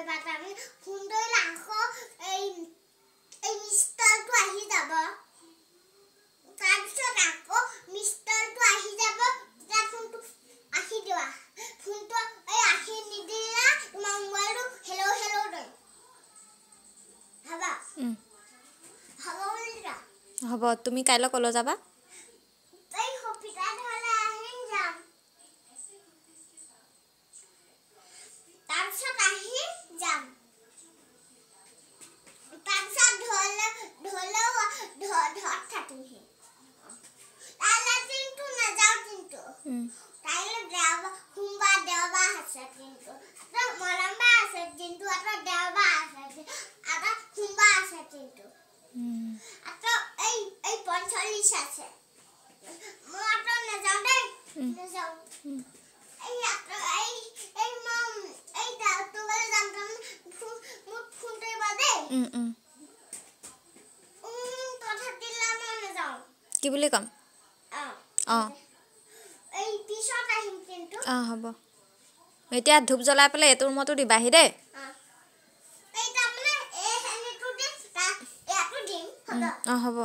ধৰিবা তাৰমানে ফোন কৰিলে আকৌ এই মিষ্টাৰটো আহি যাব তাৰপিছত আকৌ মিষ্টাৰটো আহি যাব তেতিয়া ফোনটো আহি দিবা ফোনটো এই আহি নিদিলা তোমাৰ মোবাইলটো হেল্ল' হেল্ল' দে হবা হ'ব বুলিলা হ'ব তুমি কাইলৈ কলৈ যাবা এই হপিতা ধলে আহিম যাম তাৰপিছত আহি যাম তাৰপিছত ধৰ থাকিমহি কাইলৈ কিন্তু নাযাওঁ কিন্তু কাইলৈ সোমবাৰ দেওবাৰ আছে কিন্তু মলমবাৰ আছে কিন্তু এটা দেওবাৰ আছে এটা সোমবাৰ আছে কিন্তু এটা এই 45 আছে মই এটা নাযাওঁ দেই নাযাওঁ এই মম এই দাউটো গলে যাম মোক ফোন কৰিবা দেই কথা দিলা মই নাযাওঁ কি বুলি কম এই পিছত আহিম কিন্তু হ'ব এতিয়া ধূপ জ্বলাই পেলাই এইটো ৰুমতো দিবাহি দেই এই তাৰমানে এই হেনেটো দিম ইয়াতো দিম হ'ব হ'ব